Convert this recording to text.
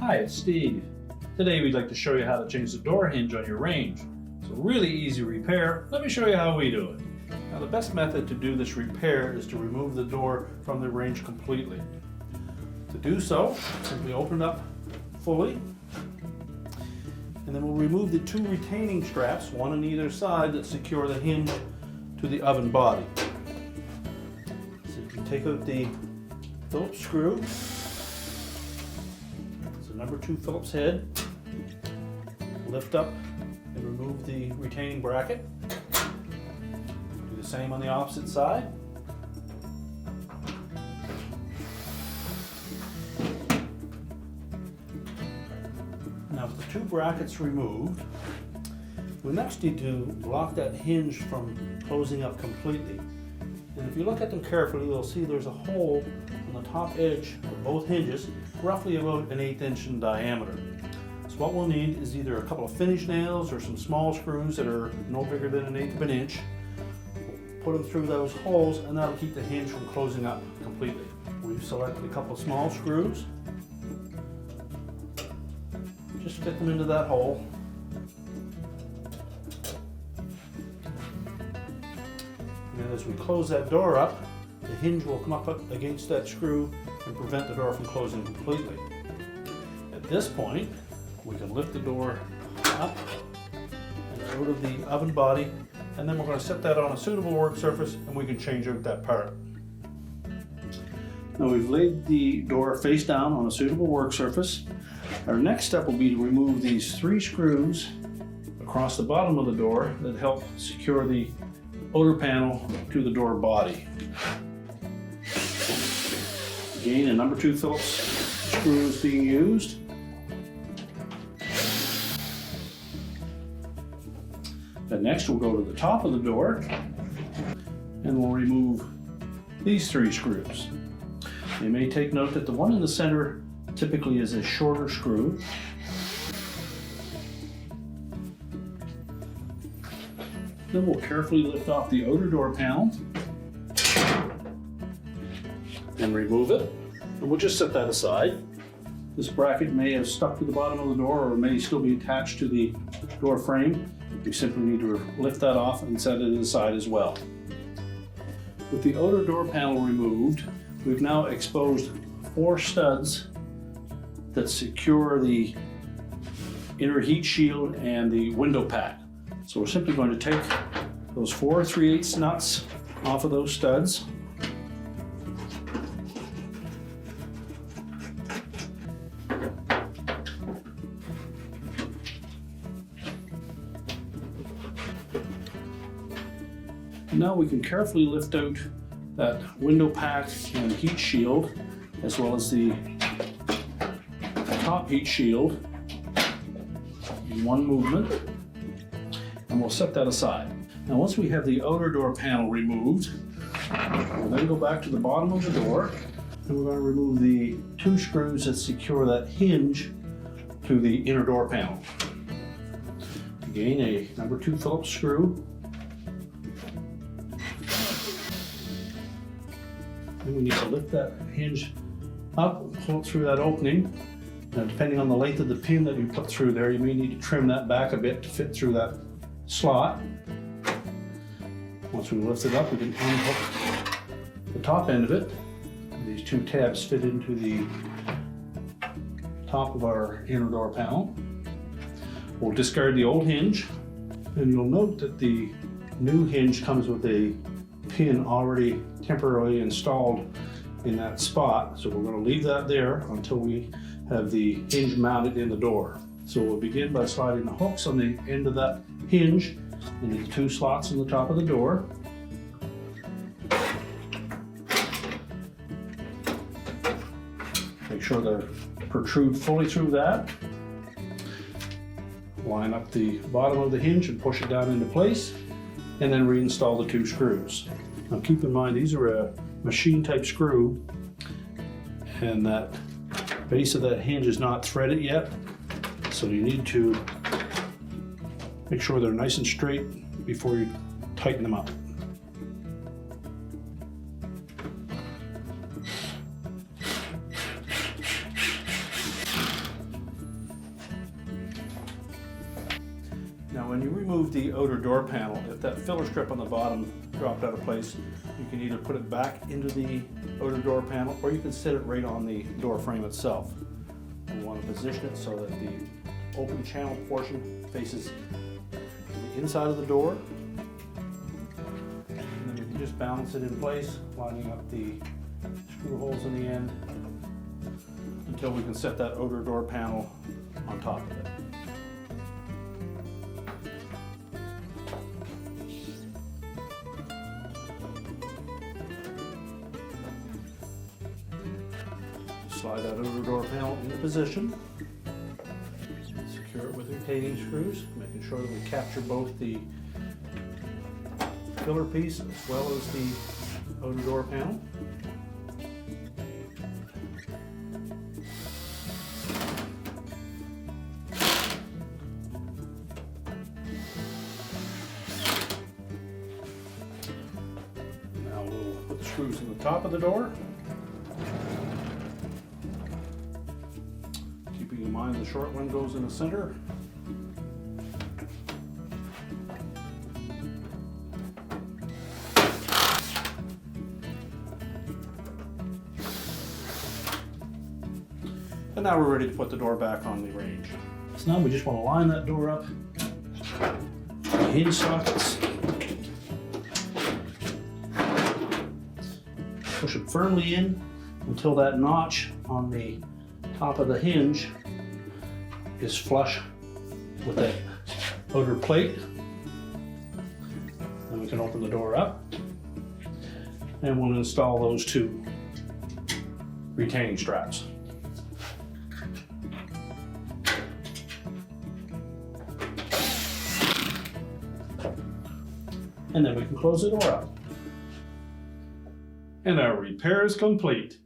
Hi, it's Steve. Today we'd like to show you how to change the door hinge on your range. It's a really easy repair. Let me show you how we do it. Now the best method to do this repair is to remove the door from the range completely. To do so, simply open it up fully, and then we'll remove the two retaining straps, one on either side, that secure the hinge to the oven body. So you can take out the Phillips screw. It's a number 2 Phillips head. Lift up and remove the retaining bracket. Do the same on the opposite side. Now with the two brackets removed, we next need to block that hinge from closing up completely. And if you look at them carefully, you'll see there's a hole on the top edge of both hinges, roughly about an 1/8 inch in diameter. So what we'll need is either a couple of finish nails or some small screws that are no bigger than 1/8 of an inch. We'll put them through those holes, and that'll keep the hinge from closing up completely. We've selected a couple of small screws. Just fit them into that hole. And as we close that door up, the hinge will come up against that screw and prevent the door from closing completely. At this point, we can lift the door up and out of the oven body, and then we're going to set that on a suitable work surface and we can change out that part. Now we've laid the door face down on a suitable work surface. Our next step will be to remove these 3 screws across the bottom of the door that help secure the outer panel to the door body. Again, a number 2 Phillips screw is being used. Then next we'll go to the top of the door and we'll remove these 3 screws. You may take note that the one in the center typically is a shorter screw. Then we'll carefully lift off the outer door panel and remove it. And we'll just set that aside. This bracket may have stuck to the bottom of the door or may still be attached to the door frame. We simply need to lift that off and set it aside as well. With the outer door panel removed, we've now exposed 4 studs that secure the inner heat shield and the window pack. So we're simply going to take those 4 3/8 nuts off of those studs. And now we can carefully lift out that window pack and heat shield, as well as the top heat shield in one movement, and we'll set that aside. Now once we have the outer door panel removed, we'll then go back to the bottom of the door and we're going to remove the 2 screws that secure that hinge to the inner door panel. Again, a number 2 Phillips screw. Then we need to lift that hinge up, pull it through that opening. Now, depending on the length of the pin that you put through there, you may need to trim that back a bit to fit through that slot. Once we lift it up, we can unhook the top end of it. These 2 tabs fit into the top of our inner door panel. We'll discard the old hinge, and you'll note that the new hinge comes with a pin already temporarily installed in that spot. So we're going to leave that there until we have the hinge mounted in the door. So we'll begin by sliding the hooks on the end of that hinge into the 2 slots in the top of the door. Make sure they protrude fully through that. Line up the bottom of the hinge and push it down into place, and then reinstall the 2 screws. Now keep in mind, these are a machine type screw, and that base of that hinge is not threaded yet, so you need to make sure they're nice and straight before you tighten them up. when you remove the outer door panel, if that filler strip on the bottom dropped out of place, you can either put it back into the outer door panel or you can sit it right on the door frame itself. We want to position it so that the open channel portion faces the inside of the door. And then you can just balance it in place, lining up the screw holes in the end until we can set that outer door panel on top of it. Slide that outer door panel into position. Secure it with retaining screws, making sure that we capture both the filler piece as well as the outer door panel. Now we'll put the screws in the top of the door. Keeping in mind the short one goes in the center. And now we're ready to put the door back on the range. So now we just want to line that door up, the hinge sockets, push it firmly in until that notch on the top of the hinge is flush with that outer plate. Then we can open the door up and we'll install those two retaining straps. And then we can close the door up. And our repair is complete.